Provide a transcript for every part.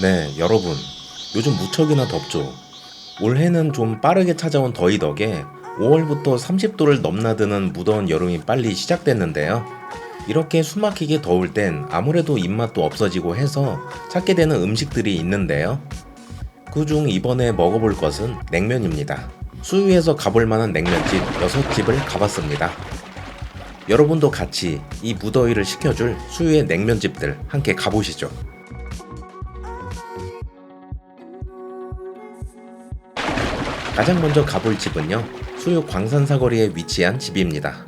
네, 여러분. 요즘 무척이나 덥죠. 올해는 좀 빠르게 찾아온 더위 덕에 5월부터 30도를 넘나드는 무더운 여름이 빨리 시작됐는데요. 이렇게 숨막히게 더울 땐 아무래도 입맛도 없어지고 해서 찾게 되는 음식들이 있는데요. 그중 이번에 먹어볼 것은 냉면입니다. 수유에서 가볼 만한 냉면집 6집을 가봤습니다. 여러분도 같이 이 무더위를 식혀줄 수유의 냉면집들 함께 가보시죠. 가장 먼저 가볼 집은요, 수유 광산사거리에 위치한 집입니다.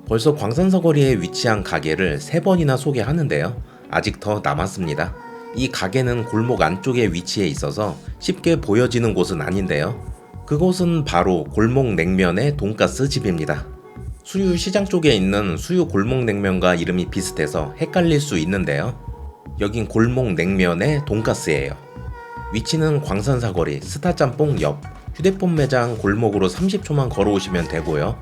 벌써 광산사거리에 위치한 가게를 3번이나 소개하는데요, 아직 더 남았습니다. 이 가게는 골목 안쪽에 위치해 있어서 쉽게 보여지는 곳은 아닌데요, 그곳은 바로 골목 냉면의 돈가스 집입니다. 수유 시장 쪽에 있는 수유 골목 냉면과 이름이 비슷해서 헷갈릴 수 있는데요, 여긴 골목 냉면의 돈가스예요. 위치는 광산사거리 스타짬뽕 옆 휴대폰 매장 골목으로 30초만 걸어오시면 되고요.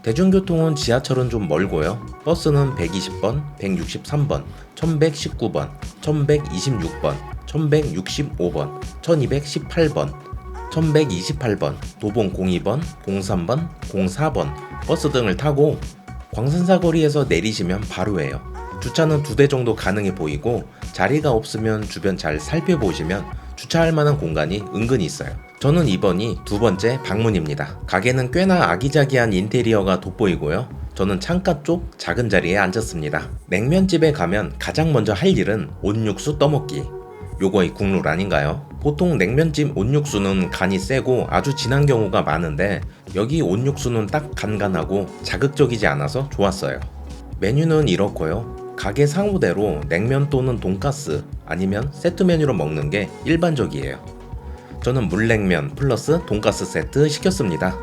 대중교통은 지하철은 좀 멀고요. 버스는 120번, 163번, 1119번, 1126번, 1165번, 1218번, 1128번, 도봉 02번, 03번, 04번 버스 등을 타고 광산사거리에서 내리시면 바로예요. 주차는 2대 정도 가능해 보이고 자리가 없으면 주변 잘 살펴보시면 주차할 만한 공간이 은근히 있어요. 저는 이번이 2번째 방문입니다. 가게는 꽤나 아기자기한 인테리어가 돋보이고요. 저는 창가 쪽 작은 자리에 앉았습니다. 냉면집에 가면 가장 먼저 할 일은 온육수 떠먹기. 요거의 국룰 아닌가요? 보통 냉면집 온육수는 간이 세고 아주 진한 경우가 많은데 여기 온육수는 딱 간간하고 자극적이지 않아서 좋았어요. 메뉴는 이렇고요. 가게 상호대로 냉면 또는 돈가스 아니면 세트 메뉴로 먹는 게 일반적이에요. 저는 물냉면 플러스 돈가스 세트 시켰습니다.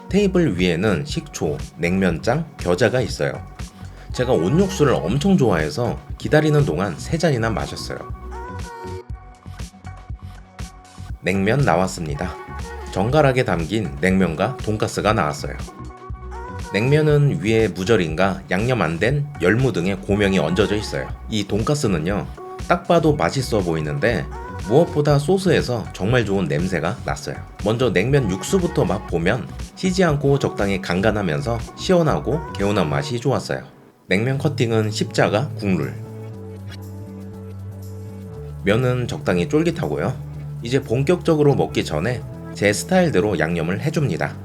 테이블 위에는 식초, 냉면장, 겨자가 있어요. 제가 온육수를 엄청 좋아해서 기다리는 동안 3잔이나 마셨어요. 냉면 나왔습니다. 정갈하게 담긴 냉면과 돈가스가 나왔어요. 냉면은 위에 무절임과 양념 안 된 열무 등의 고명이 얹어져 있어요. 이 돈가스는요, 딱 봐도 맛있어 보이는데 무엇보다 소스에서 정말 좋은 냄새가 났어요. 먼저 냉면 육수부터 맛보면 시지 않고 적당히 간간하면서 시원하고 개운한 맛이 좋았어요. 냉면 커팅은 십자가 국룰. 면은 적당히 쫄깃하고요. 이제 본격적으로 먹기 전에 제 스타일대로 양념을 해줍니다.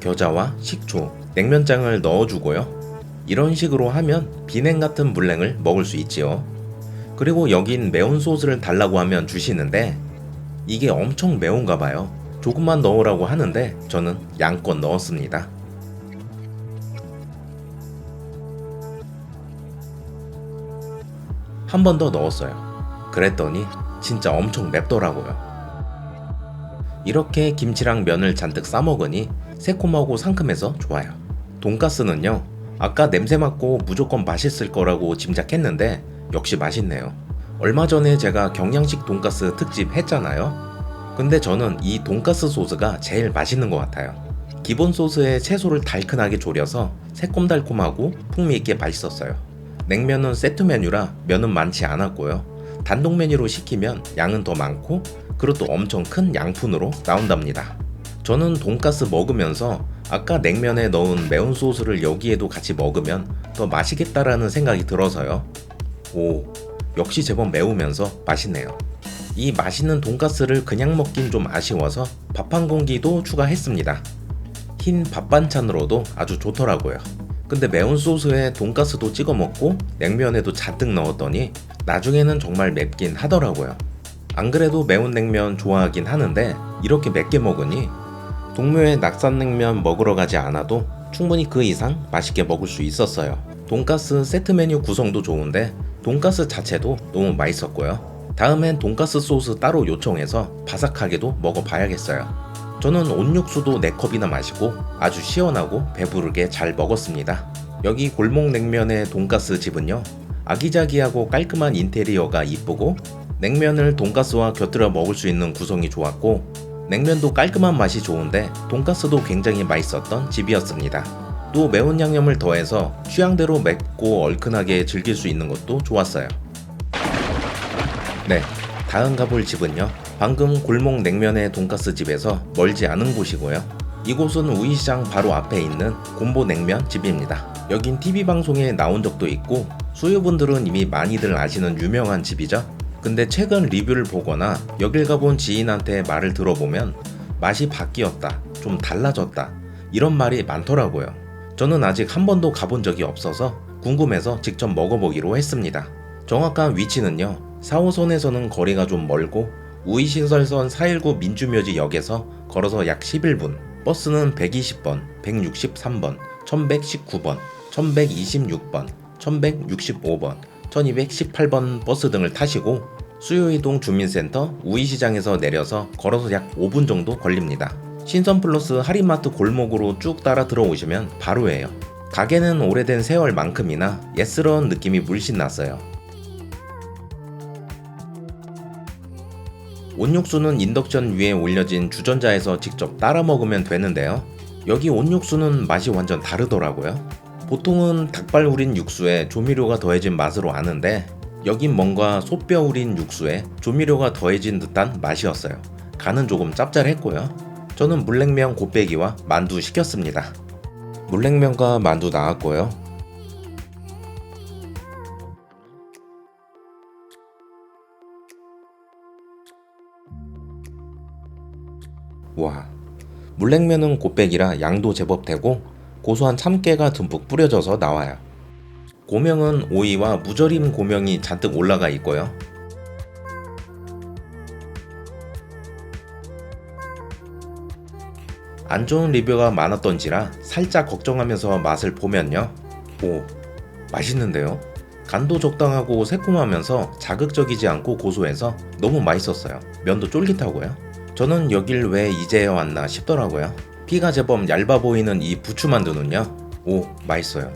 겨자와 식초, 냉면장을 넣어주고요. 이런 식으로 하면 비냉 같은 물냉을 먹을 수 있지요. 그리고 여긴 매운 소스를 달라고 하면 주시는데 이게 엄청 매운가 봐요. 조금만 넣으라고 하는데 저는 양껏 넣었습니다. 한 번 더 넣었어요. 그랬더니 진짜 엄청 맵더라고요. 이렇게 김치랑 면을 잔뜩 싸먹으니 새콤하고 상큼해서 좋아요. 돈가스는요, 아까 냄새 맡고 무조건 맛있을 거라고 짐작했는데 역시 맛있네요. 얼마 전에 제가 경양식 돈가스 특집 했잖아요. 근데 저는 이 돈가스 소스가 제일 맛있는 것 같아요. 기본 소스에 채소를 달큰하게 졸여서 새콤달콤하고 풍미있게 맛있었어요. 냉면은 세트 메뉴라 면은 많지 않았고요. 단독 메뉴로 시키면 양은 더 많고 그릇도 엄청 큰 양푼으로 나온답니다. 저는 돈가스 먹으면서 아까 냉면에 넣은 매운 소스를 여기에도 같이 먹으면 더 맛있겠다라는 생각이 들어서요. 오, 역시 제법 매우면서 맛있네요. 이 맛있는 돈가스를 그냥 먹긴 좀 아쉬워서 밥 한 공기도 추가했습니다. 흰 밥 반찬으로도 아주 좋더라고요. 근데 매운 소스에 돈가스도 찍어 먹고 냉면에도 잔뜩 넣었더니 나중에는 정말 맵긴 하더라고요. 안 그래도 매운 냉면 좋아하긴 하는데 이렇게 맵게 먹으니 동묘에 낙산냉면 먹으러 가지 않아도 충분히 그 이상 맛있게 먹을 수 있었어요. 돈가스 세트 메뉴 구성도 좋은데 돈가스 자체도 너무 맛있었고요. 다음엔 돈가스 소스 따로 요청해서 바삭하게도 먹어봐야겠어요. 저는 온육수도 4컵이나 마시고 아주 시원하고 배부르게 잘 먹었습니다. 여기 골목냉면의 돈가스 집은요, 아기자기하고 깔끔한 인테리어가 이쁘고 냉면을 돈가스와 곁들여 먹을 수 있는 구성이 좋았고 냉면도 깔끔한 맛이 좋은데 돈가스도 굉장히 맛있었던 집이었습니다. 또 매운 양념을 더해서 취향대로 맵고 얼큰하게 즐길 수 있는 것도 좋았어요. 네, 다음 가볼 집은요, 방금 골목 냉면의 돈가스 집에서 멀지 않은 곳이고요. 이곳은 우이시장 바로 앞에 있는 곰보 냉면 집입니다. 여긴 TV방송에 나온 적도 있고 수요분들은 이미 많이들 아시는 유명한 집이죠. 근데 최근 리뷰를 보거나 여길 가본 지인한테 말을 들어보면 맛이 바뀌었다, 좀 달라졌다, 이런 말이 많더라고요. 저는 아직 한 번도 가본 적이 없어서 궁금해서 직접 먹어보기로 했습니다. 정확한 위치는요, 4호선에서는 거리가 좀 멀고 우이신설선 419 민주묘지역에서 걸어서 약 11분, 버스는 120번, 163번, 1119번, 1126번, 1165번, 1218번 버스 등을 타시고 수요이동 주민센터 우이시장에서 내려서 걸어서 약 5분 정도 걸립니다. 신선플러스 할인마트 골목으로 쭉 따라 들어오시면 바로예요. 가게는 오래된 세월만큼이나 옛스러운 느낌이 물씬 났어요. 온육수는 인덕션 위에 올려진 주전자에서 직접 따라 먹으면 되는데요. 여기 온육수는 맛이 완전 다르더라고요. 보통은 닭발 우린 육수에 조미료가 더해진 맛으로 아는데 여긴 뭔가 소뼈 우린 육수에 조미료가 더해진 듯한 맛이었어요. 간은 조금 짭짤했고요. 저는 물냉면 곱빼기와 만두 시켰습니다. 물냉면과 만두 나왔고요. 와, 물냉면은 곱빼기라 양도 제법 되고 고소한 참깨가 듬뿍 뿌려져서 나와요. 고명은 오이와 무절임 고명이 잔뜩 올라가 있고요. 안 좋은 리뷰가 많았던지라 살짝 걱정하면서 맛을 보면요, 오, 맛있는데요? 간도 적당하고 새콤하면서 자극적이지 않고 고소해서 너무 맛있었어요. 면도 쫄깃하고요. 저는 여길 왜 이제야 왔나 싶더라고요. 피가 제법 얇아 보이는 이 부추만두는요, 오, 맛있어요.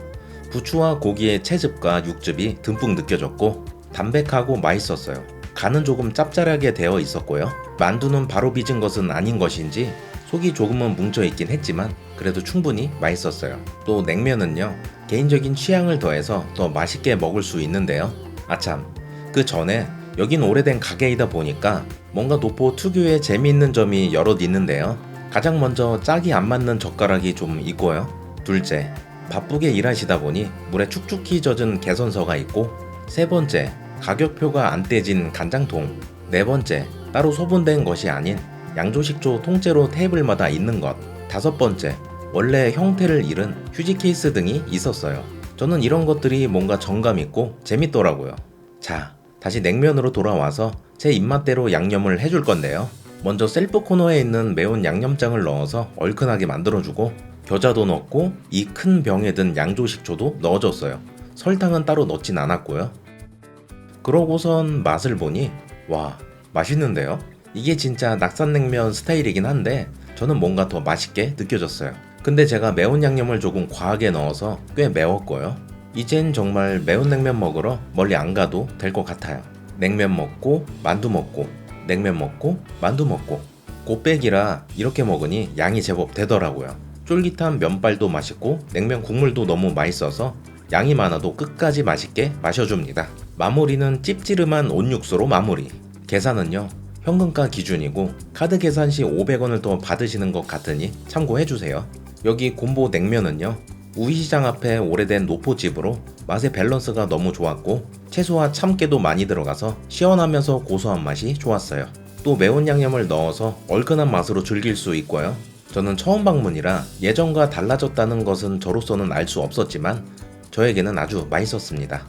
부추와 고기의 채즙과 육즙이 듬뿍 느껴졌고 담백하고 맛있었어요. 간은 조금 짭짤하게 되어 있었고요. 만두는 바로 빚은 것은 아닌 것인지 속이 조금은 뭉쳐있긴 했지만 그래도 충분히 맛있었어요. 또 냉면은요, 개인적인 취향을 더해서 더 맛있게 먹을 수 있는데요. 아참, 그 전에 여긴 오래된 가게이다 보니까 뭔가 노포 특유의 재미있는 점이 여럿 있는데요. 가장 먼저 짝이 안 맞는 젓가락이 좀 있고요. 둘째, 바쁘게 일하시다 보니 물에 축축히 젖은 개선서가 있고, 세 번째, 가격표가 안 떼진 간장통, 네 번째, 따로 소분된 것이 아닌 양조식초 통째로 테이블마다 있는 것, 다섯 번째, 원래 형태를 잃은 휴지 케이스 등이 있었어요. 저는 이런 것들이 뭔가 정감 있고 재밌더라고요. 자, 다시 냉면으로 돌아와서 제 입맛대로 양념을 해줄 건데요. 먼저 셀프 코너에 있는 매운 양념장을 넣어서 얼큰하게 만들어주고 겨자도 넣고 이 큰 병에 든 양조식초도 넣어줬어요. 설탕은 따로 넣진 않았고요. 그러고선 맛을 보니 와, 맛있는데요? 이게 진짜 낙산냉면 스타일이긴 한데 저는 뭔가 더 맛있게 느껴졌어요. 근데 제가 매운 양념을 조금 과하게 넣어서 꽤 매웠고요. 이젠 정말 매운 냉면 먹으러 멀리 안 가도 될 것 같아요. 냉면 먹고 만두 먹고 냉면 먹고 만두 먹고 곱빼기라 이렇게 먹으니 양이 제법 되더라고요. 쫄깃한 면발도 맛있고 냉면 국물도 너무 맛있어서 양이 많아도 끝까지 맛있게 마셔줍니다. 마무리는 찝찌름한 온육수로 마무리. 계산은요, 현금가 기준이고 카드 계산 시 500원을 더 받으시는 것 같으니 참고해주세요. 여기 곰보 냉면은요, 우이시장 앞에 오래된 노포집으로 맛의 밸런스가 너무 좋았고 채소와 참깨도 많이 들어가서 시원하면서 고소한 맛이 좋았어요. 또 매운 양념을 넣어서 얼큰한 맛으로 즐길 수 있고요. 저는 처음 방문이라 예전과 달라졌다는 것은 저로서는 알 수 없었지만 저에게는 아주 맛있었습니다.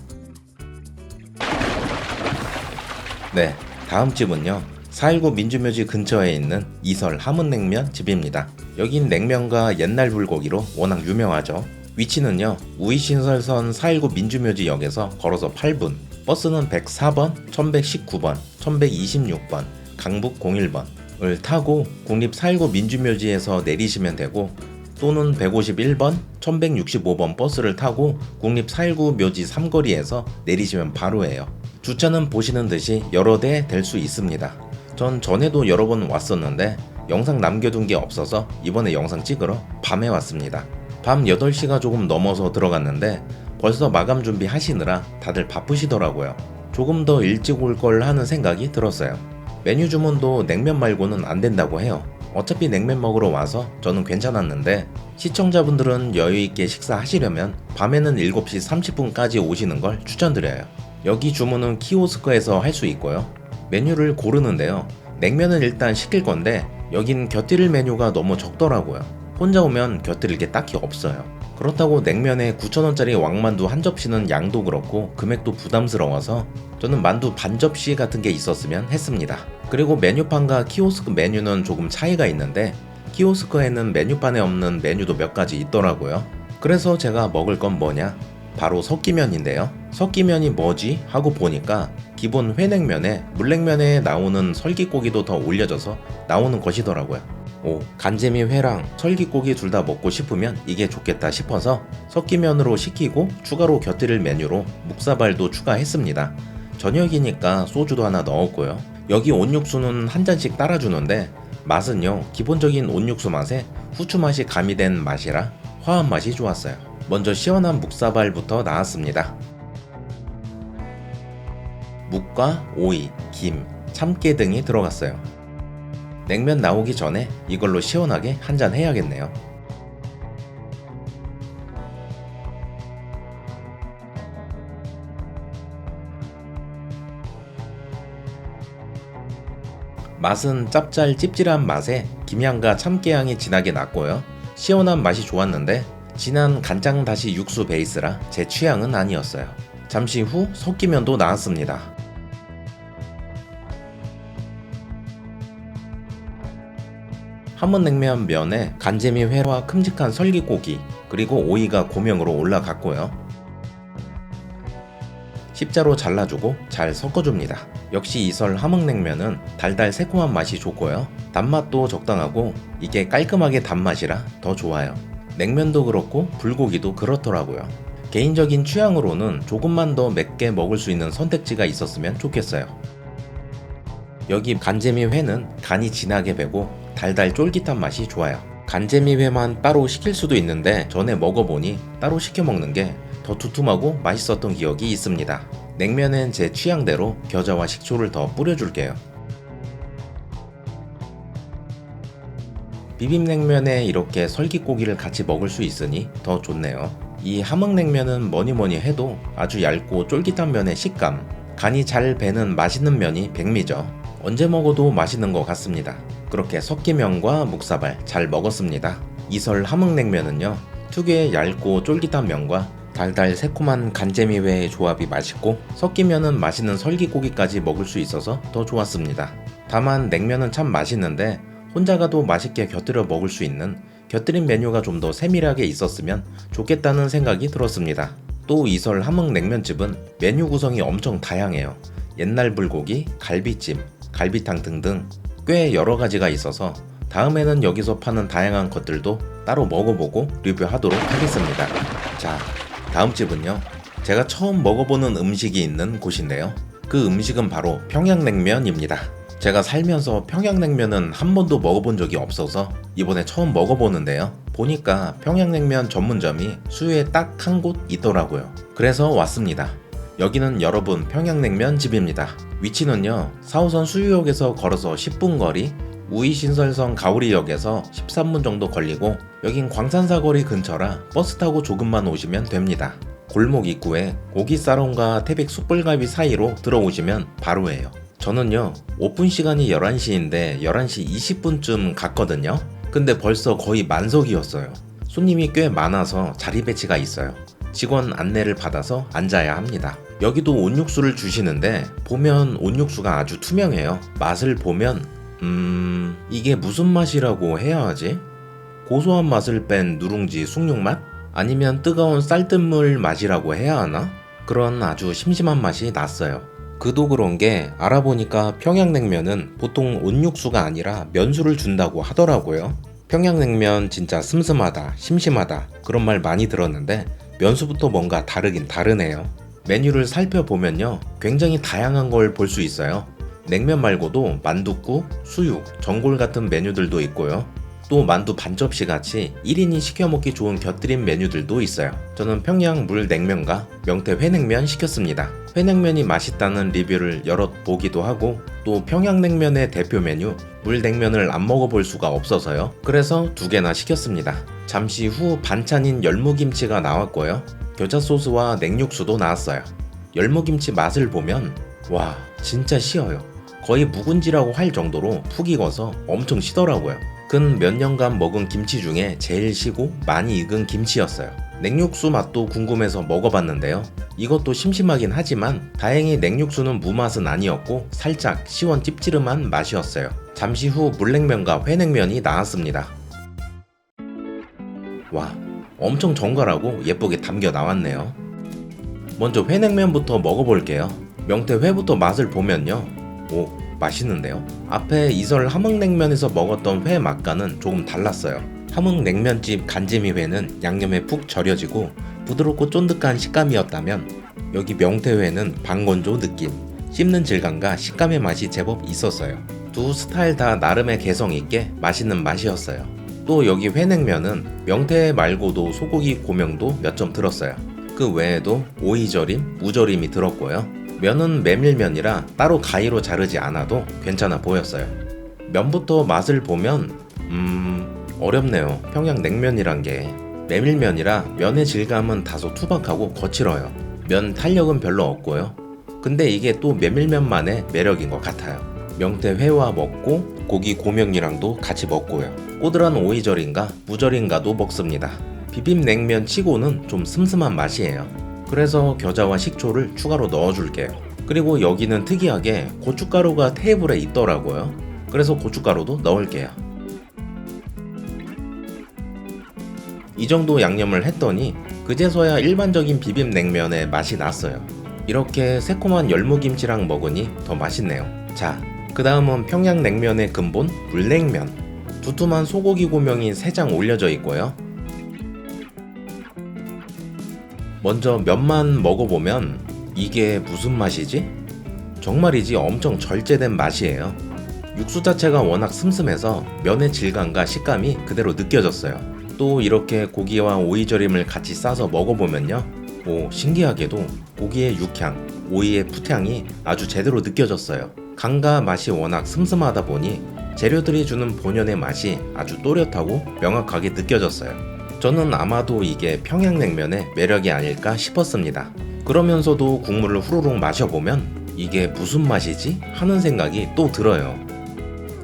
네, 다음 집은요, 419 민주묘지 근처에 있는 이설 함흥냉면 집입니다. 여긴 냉면과 옛날 불고기로 워낙 유명하죠. 위치는요, 우이신설선 419 민주묘지역에서 걸어서 8분, 버스는 104번, 1119번, 1126번, 강북 01번을 타고 국립 419 민주묘지에서 내리시면 되고, 또는 151번, 1165번 버스를 타고 국립 419 묘지 3거리에서 내리시면 바로예요. 주차는 보시는 듯이 여러 대 될 수 있습니다. 전 전에도 여러 번 왔었는데 영상 남겨둔 게 없어서 이번에 영상 찍으러 밤에 왔습니다. 밤 8시가 조금 넘어서 들어갔는데 벌써 마감 준비 하시느라 다들 바쁘시더라고요. 조금 더 일찍 올 걸 하는 생각이 들었어요. 메뉴 주문도 냉면 말고는 안 된다고 해요. 어차피 냉면 먹으러 와서 저는 괜찮았는데 시청자분들은 여유있게 식사하시려면 밤에는 7시 30분까지 오시는 걸 추천드려요. 여기 주문은 키오스크에서 할 수 있고요. 메뉴를 고르는데요. 냉면은 일단 시킬 건데 여긴 곁들일 메뉴가 너무 적더라고요. 혼자 오면 곁들일 게 딱히 없어요. 그렇다고 냉면에 9,000원짜리 왕만두 한 접시는 양도 그렇고 금액도 부담스러워서 저는 만두 반 접시 같은 게 있었으면 했습니다. 그리고 메뉴판과 키오스크 메뉴는 조금 차이가 있는데 키오스크에는 메뉴판에 없는 메뉴도 몇 가지 있더라고요. 그래서 제가 먹을 건 뭐냐? 바로 석기면인데요. 석기면이 뭐지? 하고 보니까 기본 회냉면에 물냉면에 나오는 설기고기도 더 올려져서 나오는 것이더라고요. 간재미 회랑 설기고기 둘 다 먹고 싶으면 이게 좋겠다 싶어서 석기면으로 시키고 추가로 곁들일 메뉴로 묵사발도 추가했습니다. 저녁이니까 소주도 하나 넣었고요. 여기 온육수는 한 잔씩 따라주는데 맛은요, 기본적인 온육수 맛에 후추 맛이 가미된 맛이라 화한 맛이 좋았어요. 먼저 시원한 묵사발부터 나왔습니다. 묵과 오이, 김, 참깨 등이 들어갔어요. 냉면 나오기 전에 이걸로 시원하게 한잔 해야겠네요. 맛은 짭짤-찝찝한 맛에 김향과 참깨향이 진하게 났고요. 시원한 맛이 좋았는데 진한 간장 다시 육수 베이스라 제 취향은 아니었어요. 잠시 후 석기면도 나왔습니다. 함흥냉면 면에 간재미 회와 큼직한 설기고기 그리고 오이가 고명으로 올라갔고요. 십자로 잘라주고 잘 섞어줍니다. 역시 이설 함흥냉면은 달달 새콤한 맛이 좋고요. 단맛도 적당하고 이게 깔끔하게 단맛이라 더 좋아요. 냉면도 그렇고 불고기도 그렇더라고요. 개인적인 취향으로는 조금만 더 맵게 먹을 수 있는 선택지가 있었으면 좋겠어요. 여기 간재미 회는 간이 진하게 배고 달달 쫄깃한 맛이 좋아요. 간재미 회만 따로 시킬 수도 있는데 전에 먹어보니 따로 시켜 먹는 게 더 두툼하고 맛있었던 기억이 있습니다. 냉면엔 제 취향대로 겨자와 식초를 더 뿌려줄게요. 비빔냉면에 이렇게 설기고기를 같이 먹을 수 있으니 더 좋네요. 이 함흥냉면은 뭐니뭐니 해도 아주 얇고 쫄깃한 면의 식감, 간이 잘 배는 맛있는 면이 백미죠. 언제 먹어도 맛있는 것 같습니다. 그렇게 석기면과 묵사발 잘 먹었습니다. 이설 함흥냉면은요, 특유의 얇고 쫄깃한 면과 달달 새콤한 간재미회의 조합이 맛있고 석기면은 맛있는 설기고기까지 먹을 수 있어서 더 좋았습니다. 다만 냉면은 참 맛있는데 혼자 가도 맛있게 곁들여 먹을 수 있는 곁들인 메뉴가 좀 더 세밀하게 있었으면 좋겠다는 생각이 들었습니다. 또 이설 함흥냉면집은 메뉴 구성이 엄청 다양해요. 옛날 불고기, 갈비찜, 갈비탕 등등 꽤 여러 가지가 있어서 다음에는 여기서 파는 다양한 것들도 따로 먹어보고 리뷰하도록 하겠습니다. 자, 다음 집은요, 제가 처음 먹어보는 음식이 있는 곳인데요. 그 음식은 바로 평양냉면입니다. 제가 살면서 평양냉면은 한 번도 먹어본 적이 없어서 이번에 처음 먹어보는데요. 보니까 평양냉면 전문점이 수유에 딱 한 곳 있더라고요. 그래서 왔습니다. 여기는 여러분 평양냉면 집입니다. 위치는요, 4호선 수유역에서 걸어서 10분 거리, 우이신설선 가오리역에서 13분 정도 걸리고 여긴 광산사거리 근처라 버스 타고 조금만 오시면 됩니다. 골목 입구에 고기사롱과 태백 숯불갈비 사이로 들어오시면 바로예요. 저는요, 오픈 시간이 11시인데 11시 20분쯤 갔거든요. 근데 벌써 거의 만석이었어요. 손님이 꽤 많아서 자리 배치가 있어요. 직원 안내를 받아서 앉아야 합니다. 여기도 온육수를 주시는데 보면 온육수가 아주 투명해요. 맛을 보면 이게 무슨 맛이라고 해야 하지? 고소한 맛을 뺀 누룽지 숭늉맛? 아니면 뜨거운 쌀뜨물 맛이라고 해야 하나? 그런 아주 심심한 맛이 났어요. 그도 그런 게 알아보니까 평양냉면은 보통 온육수가 아니라 면수를 준다고 하더라고요. 평양냉면 진짜 슴슴하다, 심심하다 그런 말 많이 들었는데 면수부터 뭔가 다르긴 다르네요. 메뉴를 살펴보면요, 굉장히 다양한 걸 볼 수 있어요. 냉면 말고도 만둣국, 수육, 전골 같은 메뉴들도 있고요. 또 만두 반접시 같이 1인이 시켜 먹기 좋은 곁들임 메뉴들도 있어요. 저는 평양 물냉면과 명태 회냉면 시켰습니다. 회냉면이 맛있다는 리뷰를 여럿 보기도 하고 또 평양냉면의 대표 메뉴 물냉면을 안 먹어볼 수가 없어서요. 그래서 2개나 시켰습니다. 잠시 후 반찬인 열무김치가 나왔고요. 겨자 소스와 냉육수도 나왔어요. 열무김치 맛을 보면 와 진짜 시어요. 거의 묵은지라고 할 정도로 푹 익어서 엄청 시더라고요. 근 몇 년간 먹은 김치 중에 제일 시고 많이 익은 김치였어요. 냉육수 맛도 궁금해서 먹어봤는데요. 이것도 심심하긴 하지만 다행히 냉육수는 무맛은 아니었고 살짝 시원 찝찝한 맛이었어요. 잠시 후 물냉면과 회냉면이 나왔습니다. 와 엄청 정갈하고 예쁘게 담겨 나왔네요. 먼저 회냉면부터 먹어볼게요. 명태회부터 맛을 보면요. 오 맛있는데요. 앞에 이설 함흥냉면에서 먹었던 회 맛과는 조금 달랐어요. 함흥냉면집 간지미회는 양념에 푹 절여지고 부드럽고 쫀득한 식감이었다면 여기 명태회는 방건조 느낌, 씹는 질감과 식감의 맛이 제법 있었어요. 두 스타일 다 나름의 개성 있게 맛있는 맛이었어요. 또 여기 회냉면은 명태 말고도 소고기 고명도 몇 점 들었어요. 그 외에도 오이절임, 무절임이 들었고요. 면은 메밀면이라 따로 가위로 자르지 않아도 괜찮아 보였어요. 면부터 맛을 보면 어렵네요. 평양냉면이란 게 메밀면이라 면의 질감은 다소 투박하고 거칠어요. 면 탄력은 별로 없고요. 근데 이게 또 메밀면만의 매력인 것 같아요. 명태회와 먹고 고기 고명이랑도 같이 먹고요. 꼬들한 오이절인가 무절인가도 먹습니다. 비빔냉면 치고는 좀 슴슴한 맛이에요. 그래서 겨자와 식초를 추가로 넣어줄게요. 그리고 여기는 특이하게 고춧가루가 테이블에 있더라고요. 그래서 고춧가루도 넣을게요. 이 정도 양념을 했더니 그제서야 일반적인 비빔냉면의 맛이 났어요. 이렇게 새콤한 열무김치랑 먹으니 더 맛있네요. 자, 그 다음은 평양냉면의 근본 물냉면. 두툼한 소고기 고명이 3장 올려져 있고요. 먼저 면만 먹어보면 이게 무슨 맛이지? 정말이지 엄청 절제된 맛이에요. 육수 자체가 워낙 슴슴해서 면의 질감과 식감이 그대로 느껴졌어요. 또 이렇게 고기와 오이절임을 같이 싸서 먹어보면요. 오 신기하게도 고기의 육향, 오이의 풋향이 아주 제대로 느껴졌어요. 간과 맛이 워낙 슴슴하다 보니 재료들이 주는 본연의 맛이 아주 또렷하고 명확하게 느껴졌어요. 저는 아마도 이게 평양냉면의 매력이 아닐까 싶었습니다. 그러면서도 국물을 후루룩 마셔보면 이게 무슨 맛이지? 하는 생각이 또 들어요.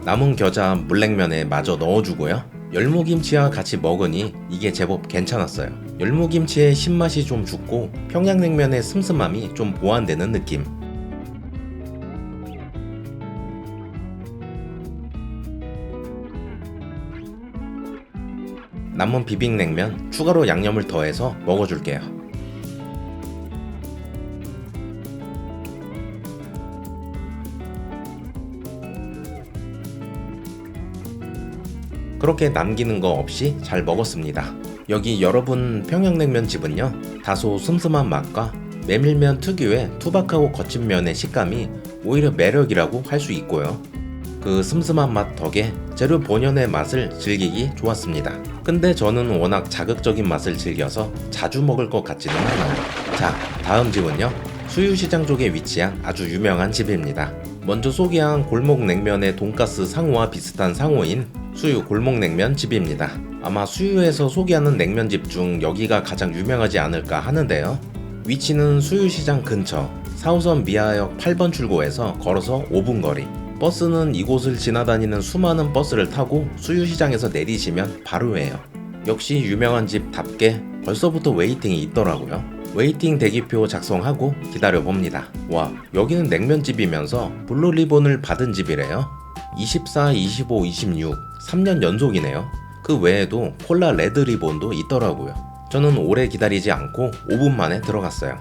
남은 겨자 물냉면에 마저 넣어주고요. 열무김치와 같이 먹으니 이게 제법 괜찮았어요. 열무김치의 신맛이 좀 죽고 평양냉면의 슴슴함이 좀 보완되는 느낌. 남은 비빔냉면 추가로 양념을 더해서 먹어줄게요. 그렇게 남기는 거 없이 잘 먹었습니다. 여기 여러분 평양냉면 집은요 다소 슴슴한 맛과 메밀면 특유의 투박하고 거친 면의 식감이 오히려 매력이라고 할 수 있고요. 그 슴슴한 맛 덕에 재료 본연의 맛을 즐기기 좋았습니다. 근데 저는 워낙 자극적인 맛을 즐겨서 자주 먹을 것 같지는 않아요. 자, 다음 집은요. 수유시장 쪽에 위치한 아주 유명한 집입니다. 먼저 소개한 골목냉면의 돈가스 상호와 비슷한 상호인 수유 골목냉면 집입니다. 아마 수유에서 소개하는 냉면집 중 여기가 가장 유명하지 않을까 하는데요. 위치는 수유시장 근처 4호선 미아역 8번 출구에서 걸어서 5분 거리. 버스는 이곳을 지나다니는 수많은 버스를 타고 수유시장에서 내리시면 바로예요. 역시 유명한 집답게 벌써부터 웨이팅이 있더라고요. 웨이팅 대기표 작성하고 기다려봅니다. 와, 여기는 냉면집이면서 블루 리본을 받은 집이래요. 24, 25, 26, 3년 연속이네요. 그 외에도 콜라 레드 리본도 있더라고요. 저는 오래 기다리지 않고 5분 만에 들어갔어요.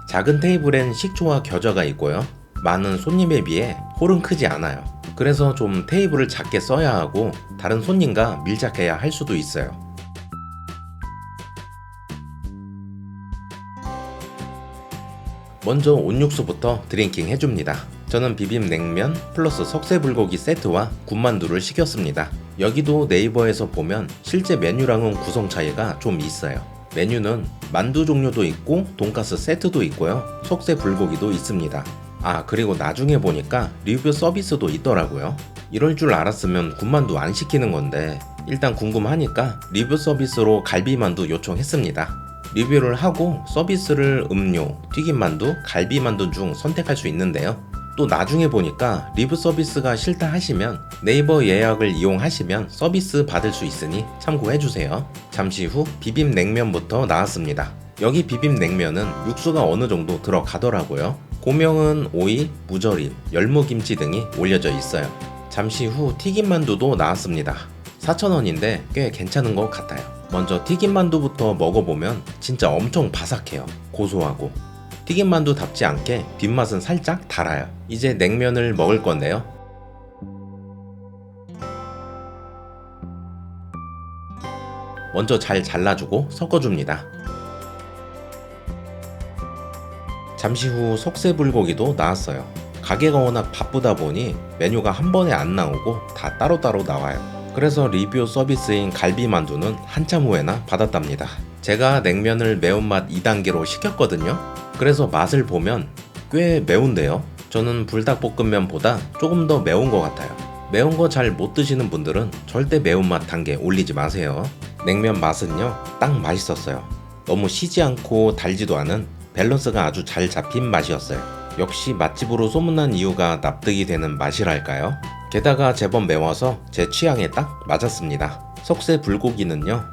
작은 테이블엔 식초와 겨자가 있고요. 많은 손님에 비해 홀은 크지 않아요. 그래서 좀 테이블을 작게 써야 하고 다른 손님과 밀착해야 할 수도 있어요. 먼저 온육수부터 드링킹 해줍니다. 저는 비빔냉면 플러스 석쇠불고기 세트와 군만두를 시켰습니다. 여기도 네이버에서 보면 실제 메뉴랑은 구성 차이가 좀 있어요. 메뉴는 만두 종류도 있고 돈가스 세트도 있고요. 석쇠불고기도 있습니다. 아, 그리고 나중에 보니까 리뷰 서비스도 있더라고요. 이럴 줄 알았으면 군만두 안 시키는 건데 일단 궁금하니까 리뷰 서비스로 갈비만두 요청했습니다. 리뷰를 하고 서비스를 음료, 튀김만두, 갈비만두 중 선택할 수 있는데요. 또 나중에 보니까 리뷰 서비스가 싫다 하시면 네이버 예약을 이용하시면 서비스 받을 수 있으니 참고해주세요. 잠시 후 비빔냉면부터 나왔습니다. 여기 비빔냉면은 육수가 어느 정도 들어가더라고요. 고명은 오이, 무절임, 열무김치 등이 올려져 있어요. 잠시 후 튀김만두도 나왔습니다. 4,000원인데 꽤 괜찮은 것 같아요. 먼저 튀김만두부터 먹어보면 진짜 엄청 바삭해요. 고소하고. 튀김만두답지 않게 뒷맛은 살짝 달아요. 이제 냉면을 먹을 건데요. 먼저 잘 잘라주고 섞어줍니다. 잠시 후 석쇠불고기도 나왔어요. 가게가 워낙 바쁘다 보니 메뉴가 한 번에 안 나오고 다 따로따로 나와요. 그래서 리뷰 서비스인 갈비만두는 한참 후에나 받았답니다. 제가 냉면을 매운맛 2단계로 시켰거든요. 그래서 맛을 보면 꽤 매운데요. 저는 불닭볶음면보다 조금 더 매운 것 같아요. 매운 거 잘 못 드시는 분들은 절대 매운맛 단계 올리지 마세요. 냉면 맛은요, 딱 맛있었어요. 너무 시지 않고 달지도 않은 밸런스가 아주 잘 잡힌 맛이었어요. 역시 맛집으로 소문난 이유가 납득이 되는 맛이랄까요? 게다가 제법 매워서 제 취향에 딱 맞았습니다. 석쇠 불고기는요,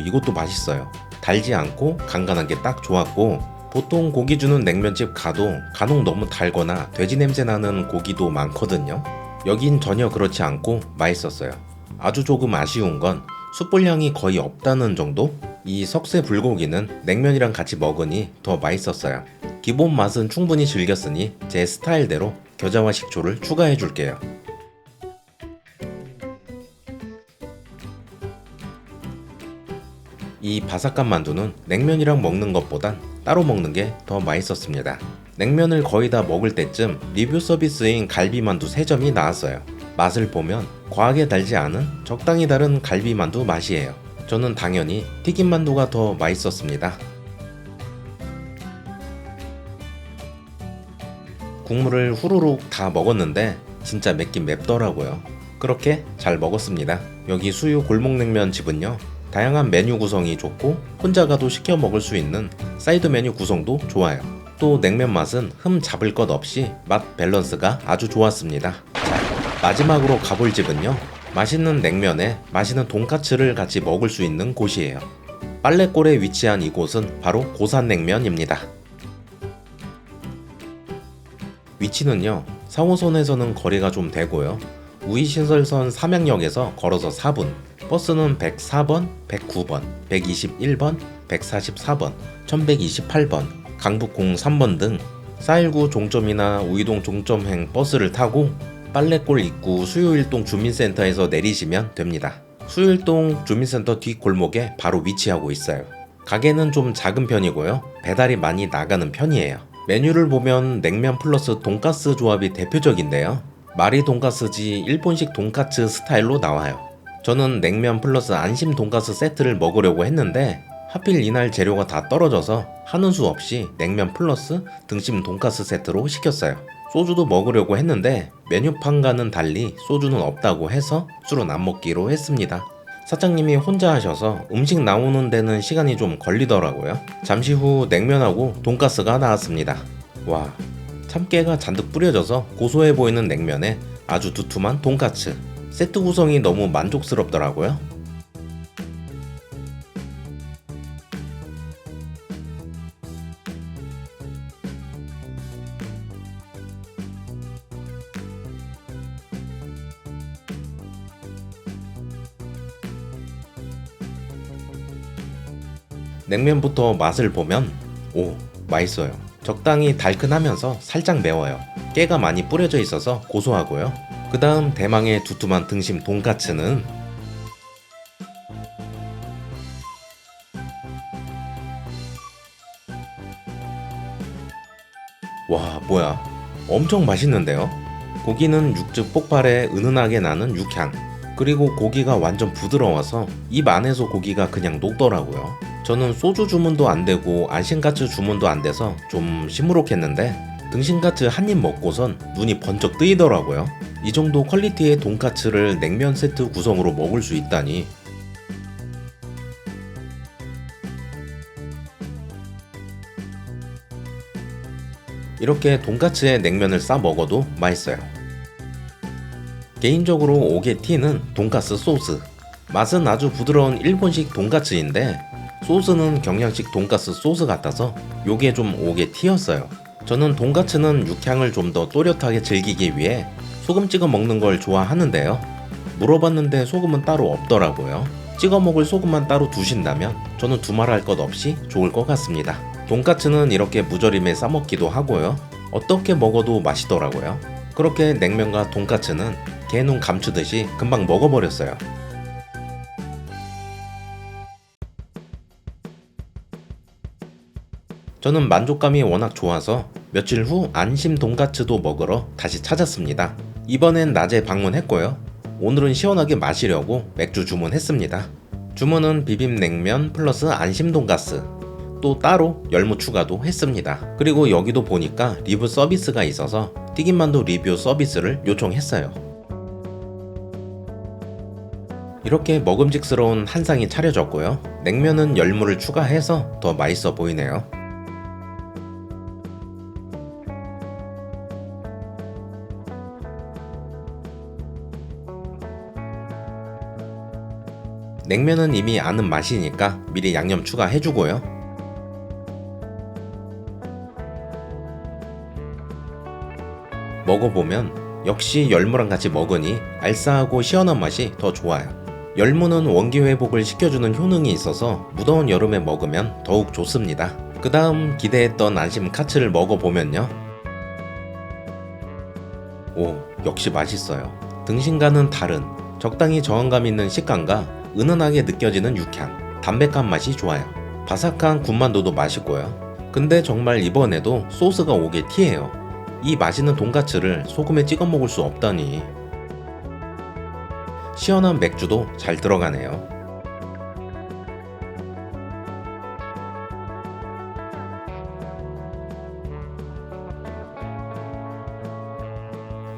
이것도 맛있어요. 달지 않고 간간한 게 딱 좋았고, 보통 고기 주는 냉면집 가도 간혹 너무 달거나 돼지 냄새 나는 고기도 많거든요. 여긴 전혀 그렇지 않고 맛있었어요. 아주 조금 아쉬운 건 숯불향이 거의 없다는 정도? 이 석쇠 불고기는 냉면이랑 같이 먹으니 더 맛있었어요. 기본 맛은 충분히 즐겼으니 제 스타일대로 겨자와 식초를 추가해 줄게요. 이 바삭한 만두는 냉면이랑 먹는 것보단 따로 먹는 게 더 맛있었습니다. 냉면을 거의 다 먹을 때쯤 리뷰 서비스인 갈비만두 3점이 나왔어요. 맛을 보면 과하게 달지 않은 적당히 다른 갈비만두 맛이에요. 저는 당연히 튀김만두가 더 맛있었습니다. 국물을 후루룩 다 먹었는데 진짜 맵긴 맵더라고요. 그렇게 잘 먹었습니다. 여기 수유 골목냉면 집은요, 다양한 메뉴 구성이 좋고 혼자 가도 시켜 먹을 수 있는 사이드 메뉴 구성도 좋아요. 또 냉면 맛은 흠 잡을 것 없이 맛 밸런스가 아주 좋았습니다. 자, 마지막으로 가볼 집은요, 맛있는 냉면에 맛있는 돈까츠를 같이 먹을 수 있는 곳이에요. 빨래골에 위치한 이곳은 바로 고산냉면입니다. 위치는요, 4호선에서는 거리가 좀 되고요, 우이신설선 삼양역에서 걸어서 4분, 버스는 104번, 109번, 121번, 144번, 1128번, 강북 03번 등 419 종점이나 우이동 종점행 버스를 타고 빨래골 입구 수요일동 주민센터에서 내리시면 됩니다. 수요일동 주민센터 뒷골목에 바로 위치하고 있어요. 가게는 좀 작은 편이고요, 배달이 많이 나가는 편이에요. 메뉴를 보면 냉면 플러스 돈가스 조합이 대표적인데요, 마리 돈가스지 일본식 돈까츠 스타일로 나와요. 저는 냉면 플러스 안심 돈가스 세트를 먹으려고 했는데 하필 이날 재료가 다 떨어져서 하는 수 없이 냉면 플러스 등심 돈가스 세트로 시켰어요. 소주도 먹으려고 했는데 메뉴판과는 달리 소주는 없다고 해서 술은 안 먹기로 했습니다. 사장님이 혼자 하셔서 음식 나오는 데는 시간이 좀 걸리더라고요. 잠시 후 냉면하고 돈가스가 나왔습니다. 와, 참깨가 잔뜩 뿌려져서 고소해 보이는 냉면에 아주 두툼한 돈까츠. 세트 구성이 너무 만족스럽더라고요. 냉면부터 맛을 보면 맛있어요. 적당히 달큰하면서 살짝 매워요. 깨가 많이 뿌려져 있어서 고소하고요. 그 다음 대망의 두툼한 등심 돈까츠는 와, 뭐야, 엄청 맛있는데요? 고기는 육즙 폭발에 은은하게 나는 육향, 그리고 고기가 완전 부드러워서 입 안에서 고기가 그냥 녹더라고요. 저는 소주 주문도 안 되고 안심카츠 주문도 안 돼서 좀 시무룩했는데 등심카츠 한 입 먹고선 눈이 번쩍 뜨이더라고요. 이 정도 퀄리티의 돈까츠를 냉면 세트 구성으로 먹을 수 있다니. 이렇게 돈까츠에 냉면을 싸 먹어도 맛있어요. 개인적으로 오게티는 돈까스 소스. 맛은 아주 부드러운 일본식 돈까츠인데 소스는 경양식 돈까스 소스 같아서 요게 좀 오게티였어요. 저는 돈까츠는 육향을 좀 더 또렷하게 즐기기 위해 소금 찍어 먹는 걸 좋아하는데요. 물어봤는데 소금은 따로 없더라고요. 찍어 먹을 소금만 따로 두신다면 저는 두말할 것 없이 좋을 것 같습니다. 돈까츠는 이렇게 무절임에 싸먹기도 하고요. 어떻게 먹어도 맛있더라고요. 그렇게 냉면과 돈까츠는 개눈 감추듯이 금방 먹어버렸어요. 저는 만족감이 워낙 좋아서 며칠 후 안심 돈까츠도 먹으러 다시 찾았습니다. 이번엔 낮에 방문했고요. 오늘은 시원하게 마시려고 맥주 주문했습니다. 주문은 비빔냉면 플러스 안심 돈까스, 또 따로 열무 추가도 했습니다. 그리고 여기도 보니까 리뷰 서비스가 있어서 튀김만두 리뷰 서비스를 요청했어요. 이렇게 먹음직스러운 한 상이 차려졌고요. 냉면은 열무를 추가해서 더 맛있어 보이네요. 냉면은 이미 아는 맛이니까 미리 양념 추가해주고요. 먹어보면 역시 열무랑 같이 먹으니 알싸하고 시원한 맛이 더 좋아요. 열무는 원기 회복을 시켜주는 효능이 있어서 무더운 여름에 먹으면 더욱 좋습니다. 그 다음 기대했던 안심 카츠를 먹어보면요. 오, 역시 맛있어요. 등심과는 다른 적당히 저항감 있는 식감과 은은하게 느껴지는 육향, 담백한 맛이 좋아요. 바삭한 군만두도 맛있고요. 근데 정말 이번에도 소스가 오게티예요. 이 맛있는 돈까츠를 소금에 찍어 먹을 수 없다니. 시원한 맥주도 잘 들어가네요.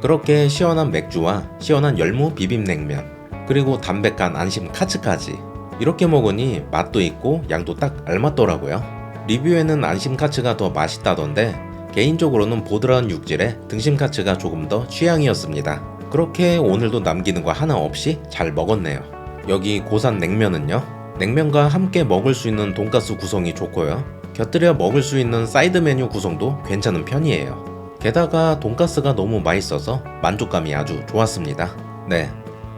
그렇게 시원한 맥주와 시원한 열무 비빔냉면, 그리고 담백한 안심 카츠까지 이렇게 먹으니 맛도 있고 양도 딱 알맞더라고요. 리뷰에는 안심 카츠가 더 맛있다던데 개인적으로는 보드라운 육질의 등심 카츠가 조금 더 취향이었습니다. 그렇게 오늘도 남기는 거 하나 없이 잘 먹었네요. 여기 고산 냉면은요, 냉면과 함께 먹을 수 있는 돈가스 구성이 좋고요. 곁들여 먹을 수 있는 사이드 메뉴 구성도 괜찮은 편이에요. 게다가 돈가스가 너무 맛있어서 만족감이 아주 좋았습니다. 네,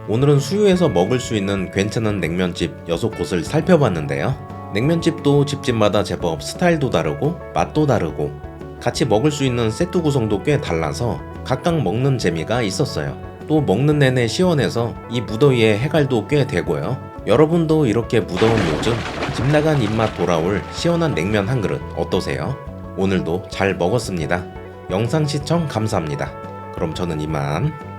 오늘은 수유에서 먹을 수 있는 괜찮은 냉면집 6곳을 살펴봤는데요. 냉면집도 집집마다 제법 스타일도 다르고 맛도 다르고 같이 먹을 수 있는 세트 구성도 꽤 달라서 각각 먹는 재미가 있었어요. 또 먹는 내내 시원해서 이 무더위에 해갈도 꽤 되고요. 여러분도 이렇게 무더운 요즘 집 나간 입맛 돌아올 시원한 냉면 한 그릇 어떠세요? 오늘도 잘 먹었습니다. 영상 시청 감사합니다. 그럼 저는 이만.